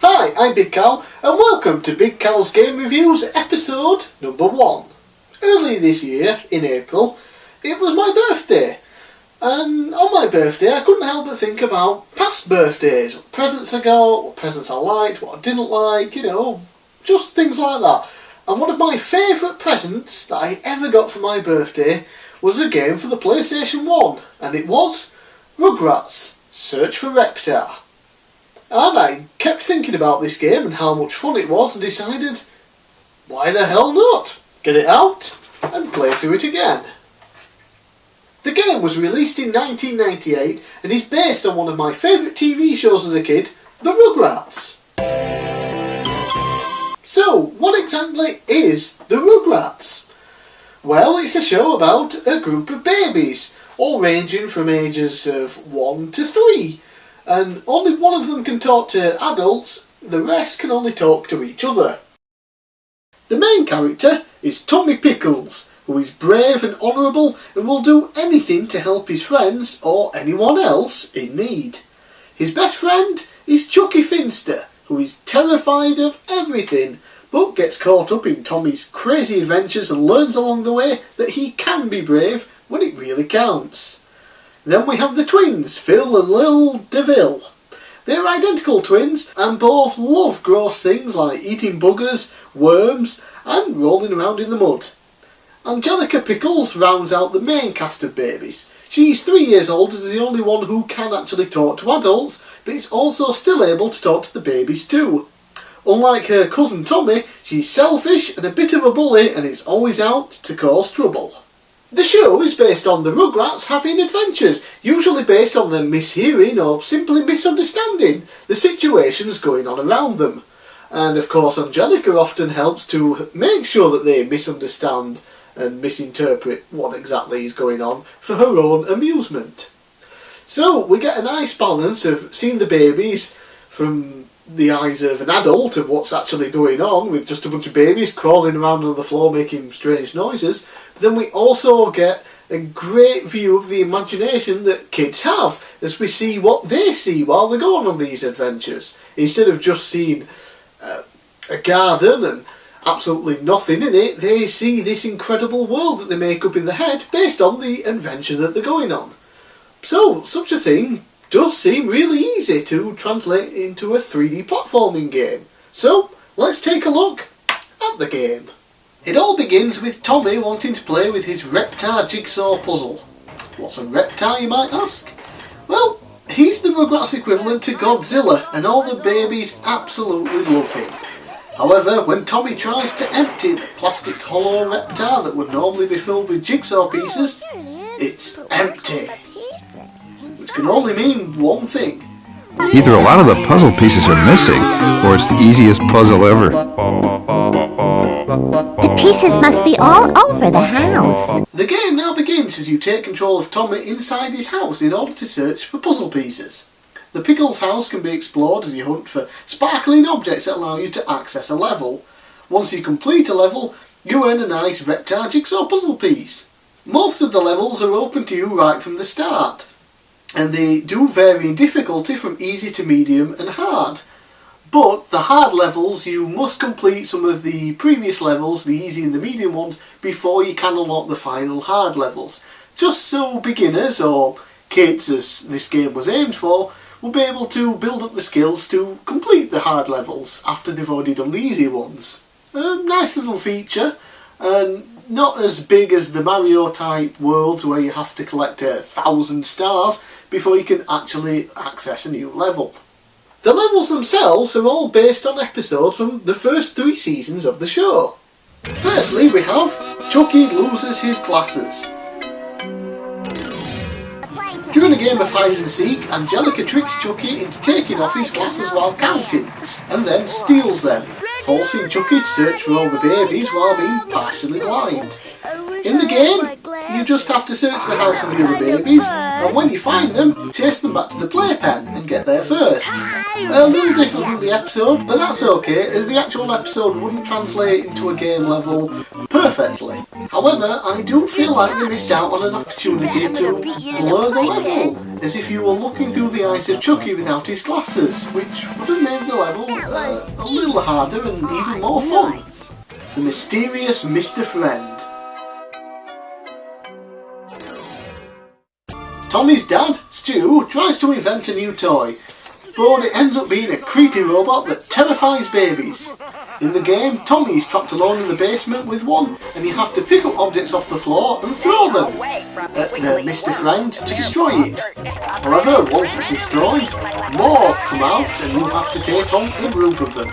Hi, I'm bigcal and welcome to bigcal's Game Reviews episode number 1. Early this year, in April, it was my birthday. And on my birthday I couldn't help but think about past birthdays, what presents I got, what presents I liked, what I didn't like, just things like that. And one of my favourite presents that I ever got for my birthday was a game for the PlayStation 1, and it was Rugrats Search for Reptar. And I kept thinking about this game and how much fun it was and decided, why the hell not? Get it out and play through it again. The game was released in 1998 and is based on one of my favourite TV shows as a kid, The Rugrats. So, what exactly is The Rugrats? Well, it's a show about a group of babies, all ranging from ages of 1 to 3. And only one of them can talk to adults, the rest can only talk to each other. The main character is Tommy Pickles, who is brave and honourable and will do anything to help his friends or anyone else in need. His best friend is Chucky Finster, who is terrified of everything, but gets caught up in Tommy's crazy adventures and learns along the way that he can be brave when it really counts. Then we have the twins, Phil and Lil DeVille. They're identical twins and both love gross things like eating buggers, worms and rolling around in the mud. Angelica Pickles rounds out the main cast of babies. She's 3 years old and is the only one who can actually talk to adults, but is also still able to talk to the babies too. Unlike her cousin Tommy, she's selfish and a bit of a bully and is always out to cause trouble. The show is based on the Rugrats having adventures, usually based on them mishearing or simply misunderstanding the situations going on around them. And of course Angelica often helps to make sure that they misunderstand and misinterpret what exactly is going on for her own amusement. So we get a nice balance of seeing the babies from the eyes of an adult of what's actually going on, with just a bunch of babies crawling around on the floor making strange noises. But then we also get a great view of the imagination that kids have as we see what they see while they're going on these adventures. Instead of just seeing a garden and absolutely nothing in it, they see this incredible world that they make up in their head based on the adventure that they're going on. So, such a thing does seem really easy to translate into a 3D platforming game. So, let's take a look at the game. It all begins with Tommy wanting to play with his Reptar jigsaw puzzle. What's a Reptar, you might ask? Well, he's the Rugrats equivalent to Godzilla and all the babies absolutely love him. However, when Tommy tries to empty the plastic hollow Reptar that would normally be filled with jigsaw pieces, it's empty. Which can only mean one thing. Either a lot of the puzzle pieces are missing, or it's the easiest puzzle ever. The pieces must be all over the house. The game now begins as you take control of Tommy inside his house in order to search for puzzle pieces. The Pickles house can be explored as you hunt for sparkling objects that allow you to access a level. Once you complete a level, you earn a nice Reptar jigsaw puzzle piece. Most of the levels are open to you right from the start, and they do vary in difficulty from easy to medium and hard. But the hard levels, you must complete some of the previous levels, the easy and the medium ones, before you can unlock the final hard levels. Just so beginners, or kids as this game was aimed for, will be able to build up the skills to complete the hard levels after they've already done the easy ones. A nice little feature, and not as big as the Mario type worlds where you have to collect 1,000 stars before you can actually access a new level. The levels themselves are all based on episodes from the first 3 seasons of the show. Firstly, we have Chucky loses his glasses. During a game of hide and seek, Angelica tricks Chucky into taking off his glasses while counting, and then steals them, forcing Chucky to search for all the babies while being partially blind. In the game, you just have to search the house for the other babies, and when you find them, chase them back to the playpen and get there first. A little different from the episode, but that's okay, as the actual episode wouldn't translate into a game level perfectly. However, I do feel like they missed out on an opportunity to blur the level, as if you were looking through the eyes of Chucky without his glasses, which would have made the level a little harder and even more fun. The mysterious Mr. Friend. Tommy's dad, Stu, tries to invent a new toy, but it ends up being a creepy robot that terrifies babies. In the game, Tommy's trapped alone in the basement with one, and you have to pick up objects off the floor and throw them at the Mr. Friend to destroy it. However, once it's destroyed, more come out and you have to take on a group of them.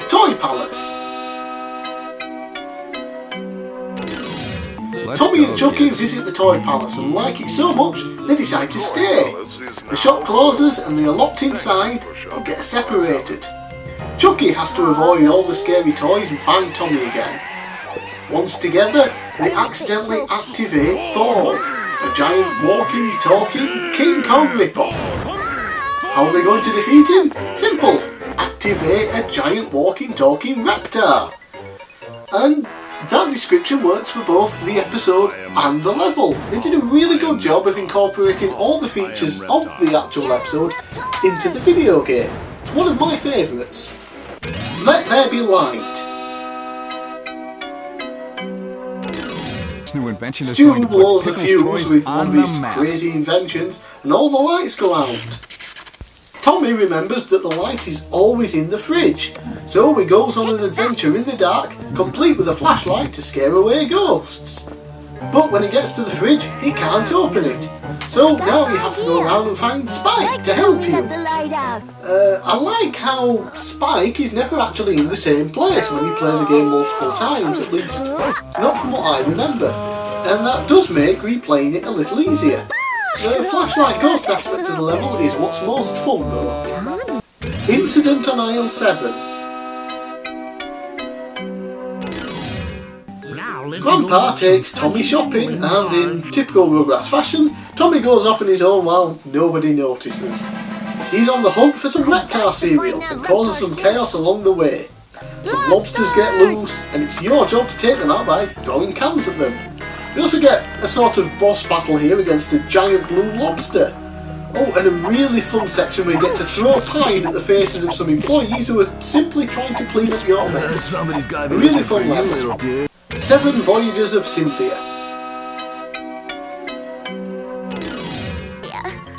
Toy Palace. Tommy and Chucky visit the Toy Palace and like it so much they decide to stay. The shop closes and they are locked inside but get separated. Chucky has to avoid all the scary toys and find Tommy again. Once together, they accidentally activate Thor, a giant walking, talking King Kong ripoff. How are they going to defeat him? Simple! Activate a giant walking, talking Reptar. And that description works for both the episode and the level. They did a really good job of incorporating all the features of the actual episode into the video game. It's one of my favourites. Let There Be Light. Stu blows a fuse with one of his crazy inventions and all the lights go out. Tommy remembers that the light is always in the fridge, so he goes on an adventure in the dark, complete with a flashlight to scare away ghosts. But when he gets to the fridge, he can't open it. So now you have to go around and find Spike to help you. I like how Spike is never actually in the same place when you play the game multiple times, at least not from what I remember. And that does make replaying it a little easier. The flashlight ghost aspect of the level is what's most fun though. Incident on aisle 7. Grandpa takes Tommy shopping and in typical Rugrats fashion, Tommy goes off on his own while nobody notices. He's on the hunt for some Reptar cereal and causes some chaos along the way. Some lobsters get loose and it's your job to take them out by throwing cans at them. You also get a sort of boss battle here against a giant blue lobster. Oh, and a really fun section where you get to throw pies at the faces of some employees who are simply trying to clean up your mess. A really fun level. 7 Voyages of Cynthia.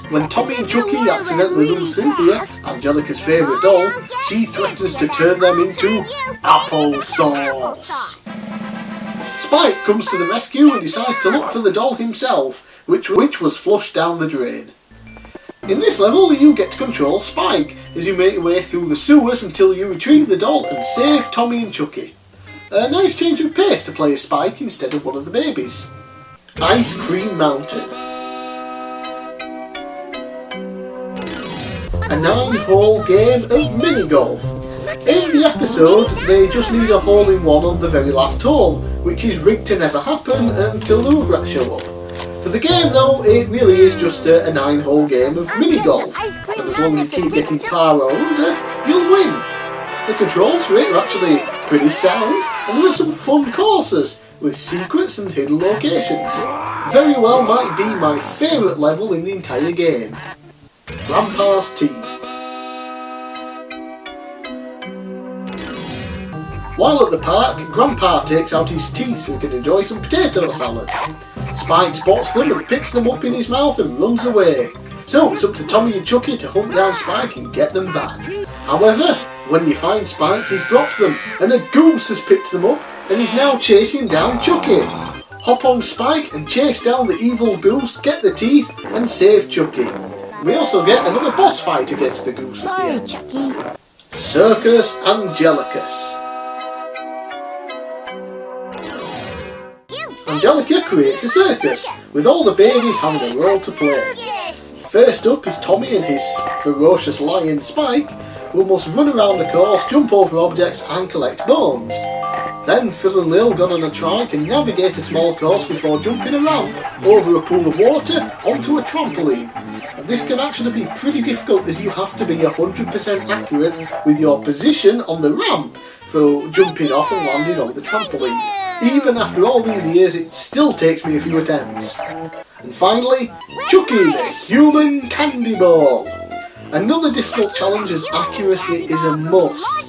When Tommy and Chucky accidentally lose Cynthia, Angelica's favourite doll, she threatens to turn them into applesauce. Spike comes to the rescue and decides to look for the doll himself, which was flushed down the drain. In this level, you get to control Spike as you make your way through the sewers until you retrieve the doll and save Tommy and Chucky. A nice change of pace to play as Spike instead of one of the babies. Ice Cream Mountain. A 9-hole game of mini-golf. In the episode, they just need a hole-in-one on the very last hole, which is rigged to never happen until the Rugrats show up. For the game though, it really is just a 9-hole game of mini-golf, and as long as you keep getting par owned, you'll win. The controls for it are actually pretty sound, and there are some fun courses with secrets and hidden locations. Very well might be my favourite level in the entire game. Grandpa's Teeth. While at the park, Grandpa takes out his teeth so he can enjoy some potato salad. Spike spots them and picks them up in his mouth and runs away. So it's up to Tommy and Chucky to hunt down Spike and get them back. However, when you find Spike, he's dropped them, and a goose has picked them up and is now chasing down Chucky. Hop on Spike and chase down the evil goose, get the teeth, and save Chucky. We also get another boss fight against the goose at the end. Chucky. Circus Angelicus. Angelica creates a circus, with all the babies having a role to play. First up is Tommy and his ferocious lion Spike, who must run around the course, jump over objects and collect bones. Then Phil and Lil got on a trike and navigate a small course before jumping a ramp over a pool of water onto a trampoline. And this can actually be pretty difficult as you have to be 100% accurate with your position on the ramp for jumping off and landing on the trampoline. Even after all these years, it still takes me a few attempts. And finally, Chucky the Human Candy Ball. Another difficult challenge as accuracy is a must.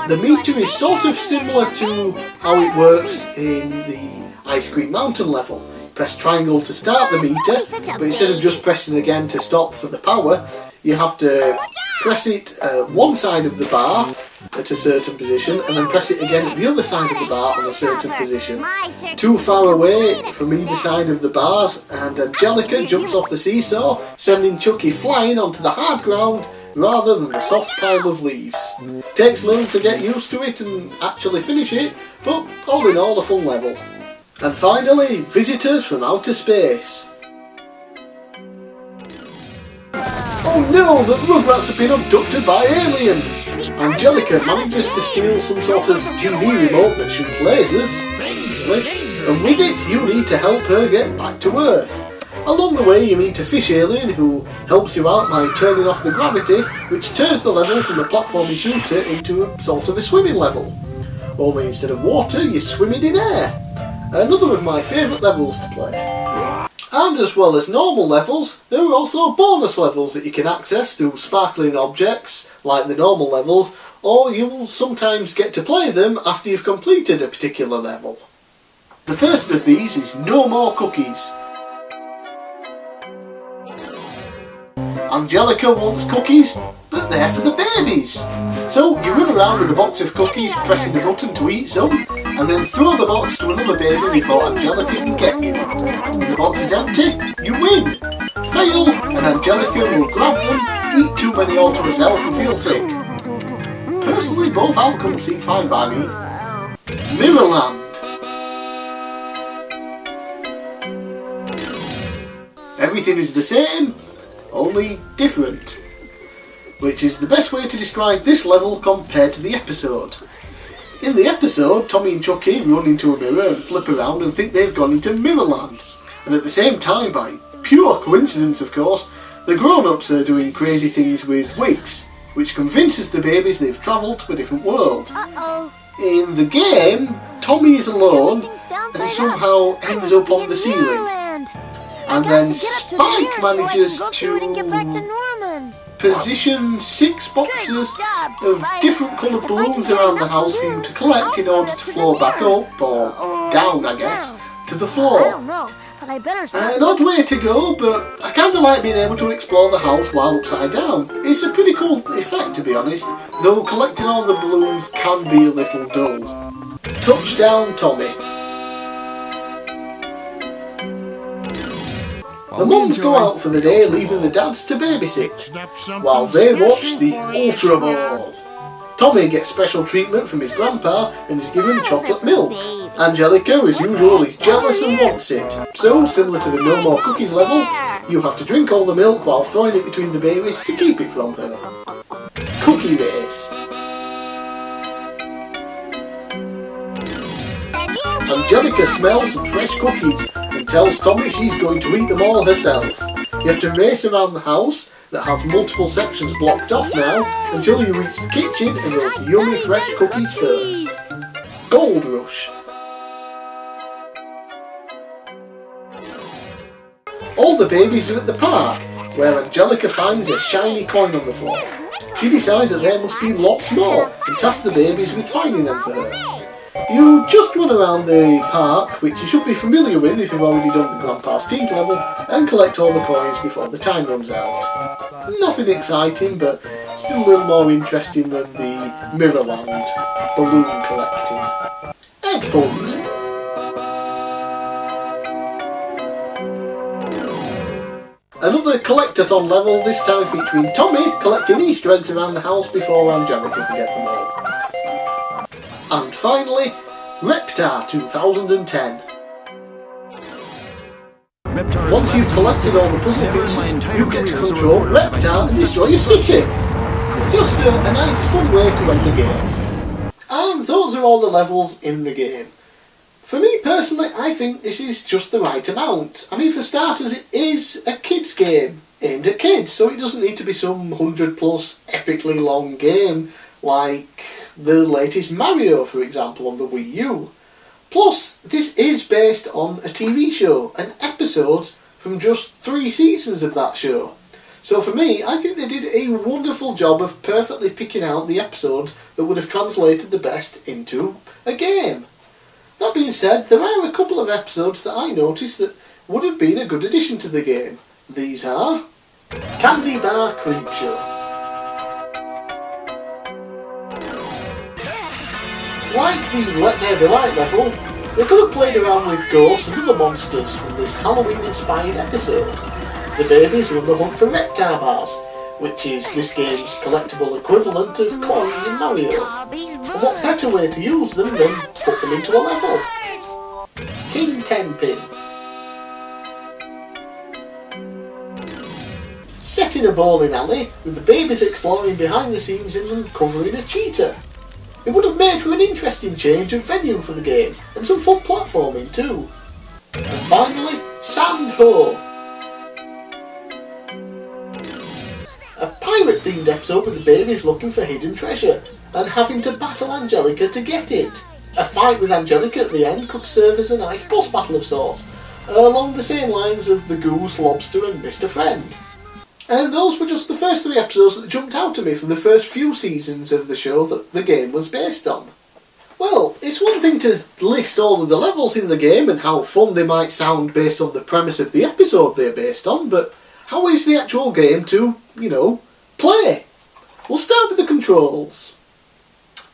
The meter is sort of similar to how it works in the Ice Cream Mountain level. Press triangle to start the meter, but instead of just pressing again to stop for the power, you have to press it one side of the bar at a certain position and then press it again at the other side of the bar on a certain position. Too far away from either side of the bars, and Angelica jumps off the seesaw, sending Chucky flying onto the hard ground rather than the soft pile of leaves. Takes Lil to get used to it and actually finish it, but all in all a fun level. And finally, visitors from outer space. Oh no, the Rugrats have been abducted by aliens! Angelica manages to steal some sort of TV remote that shoots lasers, obviously, and with it you need to help her get back to Earth. Along the way you meet a fish alien who helps you out by turning off the gravity, which turns the level from a platforming shooter into a sort of a swimming level. Only instead of water, you're swimming in air. Another of my favourite levels to play. And as well as normal levels, there are also bonus levels that you can access through sparkling objects, like the normal levels, or you will sometimes get to play them after you've completed a particular level. The first of these is No More Cookies. Angelica wants cookies, but they're for the babies. So you run around with a box of cookies, pressing a button to eat some, and then throw the box to another baby before Angelica can get you. When the box is empty, you win. Fail, and Angelica will grab them, eat too many all to herself and feel sick. Personally, both outcomes seem fine by me. Mirrorland. Everything is the same, only different, which is the best way to describe this level compared to the episode. In the episode, Tommy and Chucky run into a mirror and flip around and think they've gone into Mirrorland, and at the same time, by pure coincidence of course, the grown-ups are doing crazy things with wigs, which convinces the babies they've travelled to a different world. In the game, Tommy is alone and somehow ends up on the ceiling. And then Spike manages to position 6 boxes of different coloured balloons around the house for you to collect in order to floor back up, or down I guess, to the floor. An odd way to go, but I kinda like being able to explore the house while upside down. It's a pretty cool effect to be honest, though collecting all the balloons can be a little dull. Touchdown Tommy. The mums go out for the day, leaving the dads to babysit, while they watch the Ultra Ball. Tommy gets special treatment from his grandpa and is given chocolate milk. Angelica, as usual, is jealous and wants it, so similar to the No More Cookies level, you have to drink all the milk while throwing it between the babies to keep it from her. Cookie Race. Angelica smells some fresh cookies and tells Tommy she's going to eat them all herself. You have to race around the house that has multiple sections blocked off now until you reach the kitchen and those yummy fresh cookies first. Gold Rush. All the babies are at the park, where Angelica finds a shiny coin on the floor. She decides that there must be lots more and tasks the babies with finding them for her. You just run around the park, which you should be familiar with if you've already done the Grandpa's Teeth level, and collect all the coins before the time runs out. Nothing exciting, but still a little more interesting than the Mirrorland balloon collecting. Egg Hunt. Another collectathon level, this time featuring Tommy collecting Easter eggs around the house before Angelica can get them all. And finally, Reptar 2010. Once you've collected all the puzzle pieces, you get to control Reptar and destroy a city. Just a nice fun way to end the game. And those are all the levels in the game. For me personally, I think this is just the right amount. I mean, for starters, it is a kids game, aimed at kids, so it doesn't need to be some 100 plus epically long game like the latest Mario, for example, on the Wii U. Plus, this is based on a TV show, and episodes from just 3 seasons of that show. So for me, I think they did a wonderful job of perfectly picking out the episodes that would have translated the best into a game. That being said, there are a couple of episodes that I noticed that would have been a good addition to the game. These are Candy Bar Creepshow. Like the Let There Be Light level, they could have played around with ghosts and other monsters from this Halloween-inspired episode. The babies are on the hunt for Reptar bars, which is this game's collectible equivalent of coins in Mario. And what better way to use them than put them into a level? King Tenpin. Set in a bowling alley, with the babies exploring behind the scenes and uncovering a cheater. It would have made for an interesting change of venue for the game, and some fun platforming too. And finally, Sand Ho. A pirate-themed episode with the babies looking for hidden treasure and having to battle Angelica to get it. A fight with Angelica at the end could serve as a nice boss battle of sorts, along the same lines of the Goose, Lobster and Mr. Friend. And those were just the first 3 episodes that jumped out at me from the first few seasons of the show that the game was based on. Well, it's one thing to list all of the levels in the game and how fun they might sound based on the premise of the episode they're based on, but how is the actual game to, play? We'll start with the controls.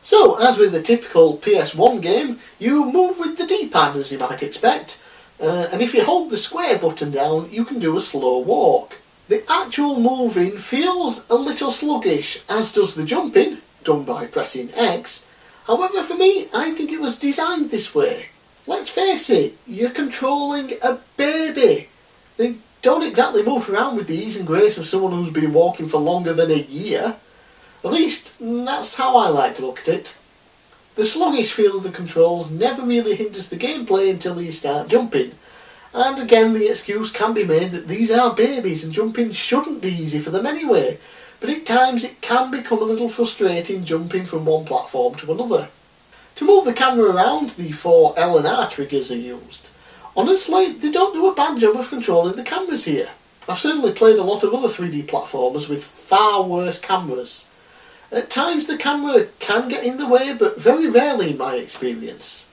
So, as with the typical PS1 game, you move with the D-pad as you might expect, and if you hold the square button down, you can do a slow walk. The actual moving feels a little sluggish, as does the jumping, done by pressing X. However, for me, I think it was designed this way. Let's face it, you're controlling a baby. They don't exactly move around with the ease and grace of someone who's been walking for longer than a year. At least, that's how I like to look at it. The sluggish feel of the controls never really hinders the gameplay until you start jumping. And again, the excuse can be made that these are babies and jumping shouldn't be easy for them anyway. But at times it can become a little frustrating jumping from one platform to another. To move the camera around, the 4 L and R triggers are used. Honestly, they don't do a bad job of controlling the cameras here. I've certainly played a lot of other 3D platformers with far worse cameras. At times the camera can get in the way, but very rarely in my experience.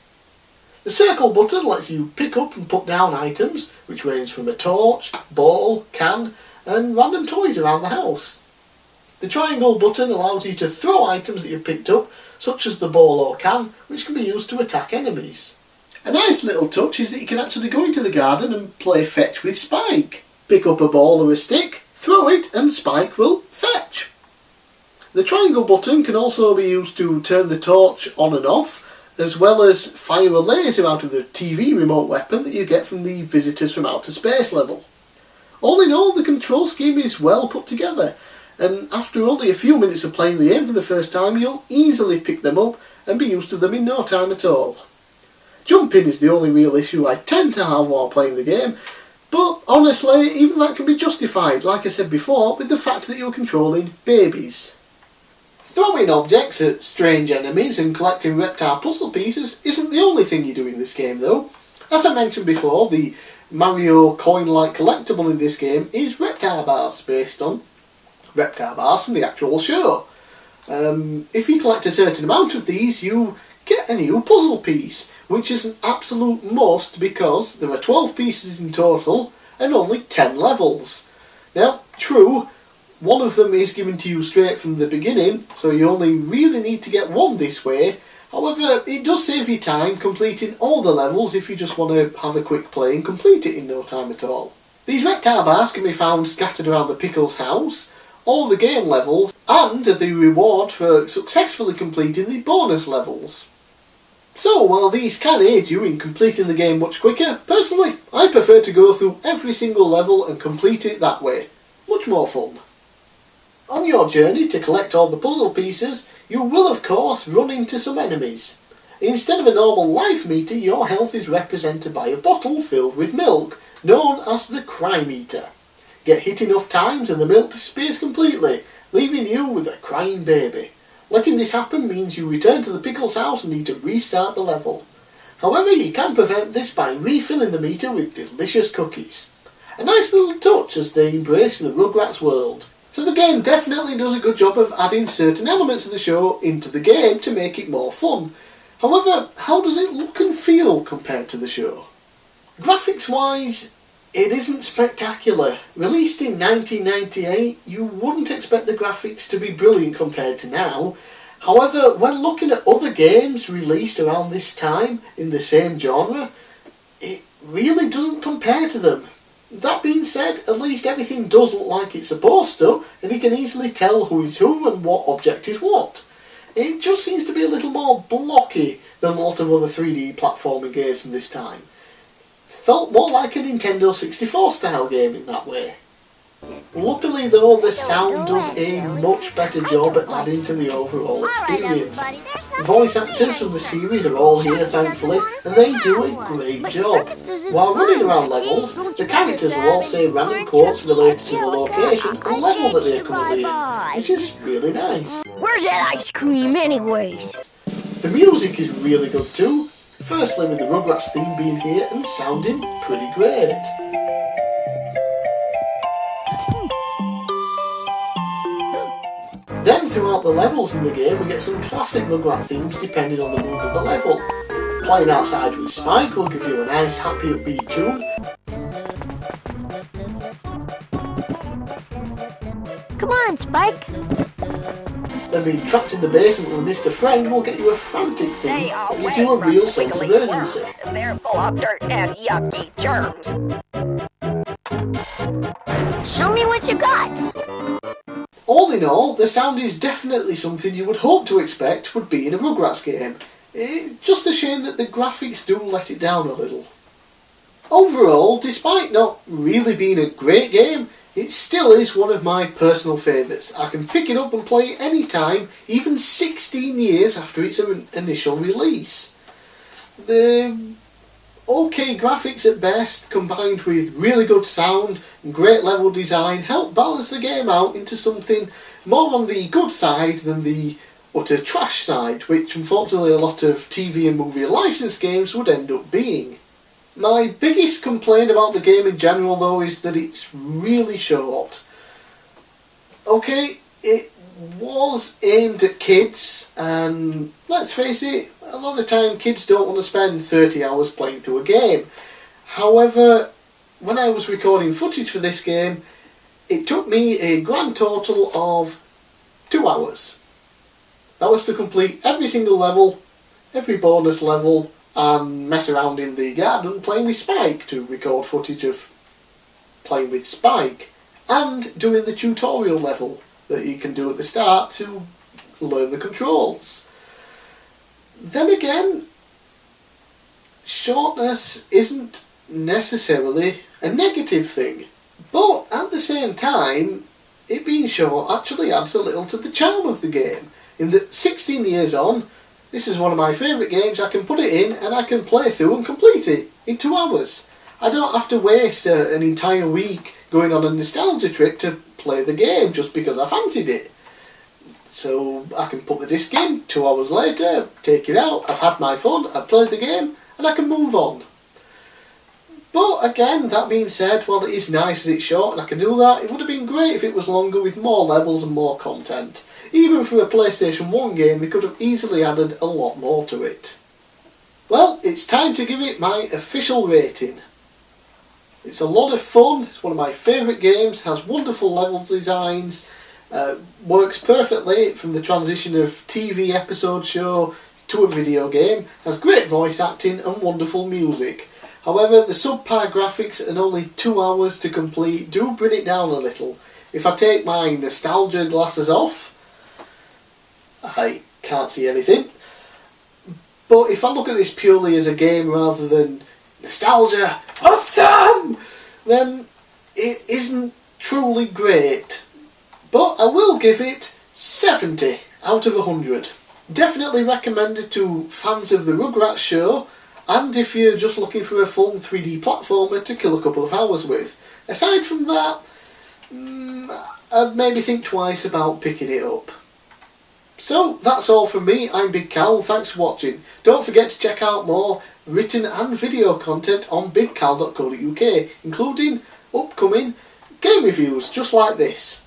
The circle button lets you pick up and put down items, which range from a torch, ball, can, and random toys around the house. The triangle button allows you to throw items that you've picked up, such as the ball or can, which can be used to attack enemies. A nice little touch is that you can actually go into the garden and play fetch with Spike. Pick up a ball or a stick, throw it, and Spike will fetch. The triangle button can also be used to turn the torch on and off, as well as fire a laser out of the TV remote weapon that you get from the Visitors from Outer Space level. All in all, the control scheme is well put together, and after only a few minutes of playing the game for the first time, you'll easily pick them up and be used to them in no time at all. Jumping is the only real issue I tend to have while playing the game, but honestly, even that can be justified, like I said before, with the fact that you're controlling babies. Throwing objects at strange enemies and collecting Reptar puzzle pieces isn't the only thing you do in this game though. As I mentioned before, the Mario coin-like collectible in this game is Reptar bars, based on Reptar bars from the actual show. If you collect a certain amount of these, you get a new puzzle piece, which is an absolute must because there are 12 pieces in total and only 10 levels. Now, true, one of them is given to you straight from the beginning, so you only really need to get one this way. However, it does save you time completing all the levels if you just want to have a quick play and complete it in no time at all. These Reptar bars can be found scattered around the Pickle's house, all the game levels, and are the reward for successfully completing the bonus levels. So, while these can aid you in completing the game much quicker, personally, I prefer to go through every single level and complete it that way. Much more fun. On your journey to collect all the puzzle pieces, you will of course run into some enemies. Instead of a normal life meter, your health is represented by a bottle filled with milk, known as the cry meter. Get hit enough times and the milk disappears completely, leaving you with a crying baby. Letting this happen means you return to the Pickle's house and need to restart the level. However, you can prevent this by refilling the meter with delicious cookies. A nice little touch as they embrace the Rugrats world. So the game definitely does a good job of adding certain elements of the show into the game to make it more fun. However, how does it look and feel compared to the show? Graphics wise, it isn't spectacular. Released in 1998, you wouldn't expect the graphics to be brilliant compared to now. However, when looking at other games released around this time in the same genre, it really doesn't compare to them. That being said, at least everything does look like it's supposed to, and you can easily tell who is who and what object is what. It just seems to be a little more blocky than a lot of other 3D platforming games in this time. Felt more like a Nintendo 64 style game in that way. Luckily though, the sound does a much better job at adding to the overall experience. The voice actors from the series are all here thankfully, and they do a great job. While running around levels, the characters will all say random quotes related to the location and level that they're currently in, which is really nice. Where's that ice cream anyways? The music is really good too, firstly with the Rugrats theme being here and sounding pretty great. Then throughout the levels in the game we get some classic Rugrat themes depending on the mood of the level. Playing outside with Spike will give you a nice happy upbeat tune. Come on, Spike. Then being trapped in the basement with Mr. Friend will get you a frantic theme that gives you a real sense of urgency. They're full of dirt and yucky germs. Show me what you got. All in all, the sound is definitely something you would hope to expect would be in a Rugrats game. It's just a shame that the graphics do let it down a little. Overall, despite not really being a great game, it still is one of my personal favourites. I can pick it up and play it anytime, even 16 years after its initial release. The okay graphics at best, combined with really good sound and great level design, help balance the game out into something more on the good side than the utter trash side, which unfortunately a lot of TV and movie licensed games would end up being. My biggest complaint about the game in general though is that it's really short. Okay, it was aimed at kids, and let's face it, a lot of the time kids don't want to spend 30 hours playing through a game. However, when I was recording footage for this game, it took me a grand total of 2 hours. That was to complete every single level, every bonus level, and mess around in the garden playing with Spike to record footage of playing with Spike, and doing the tutorial level that you can do at the start to learn the controls. Then again, shortness isn't necessarily a negative thing, but at the same time, it being short actually adds a little to the charm of the game, in that 16 years on, this is one of my favourite games. I can put it in and I can play through and complete it in 2 hours. I don't have to waste an entire week going on a nostalgia trip to play the game just because I fancied it. So I can put the disc in, 2 hours later, take it out, I've had my fun, I've played the game, and I can move on. But again, that being said, while it is nice that it's short and I can do that, it would have been great if it was longer with more levels and more content. Even for a PlayStation 1 game, they could have easily added a lot more to it. Well, it's time to give it my official rating. It's a lot of fun, it's one of my favourite games, has wonderful level designs, works perfectly from the transition of TV episode show to a video game, has great voice acting and wonderful music. However, the subpar graphics and only 2 hours to complete do bring it down a little. If I take my nostalgia glasses off, I can't see anything. But if I look at this purely as a game rather than nostalgia, awesome, then it isn't truly great. But I will give it 70 out of 100. Definitely recommended to fans of the Rugrats show, and if you're just looking for a fun 3D platformer to kill a couple of hours with. Aside from that, I'd maybe think twice about picking it up. So that's all from me. I'm Big Cal, thanks for watching. Don't forget to check out more written and video content on bigcal.co.uk, including upcoming game reviews just like this.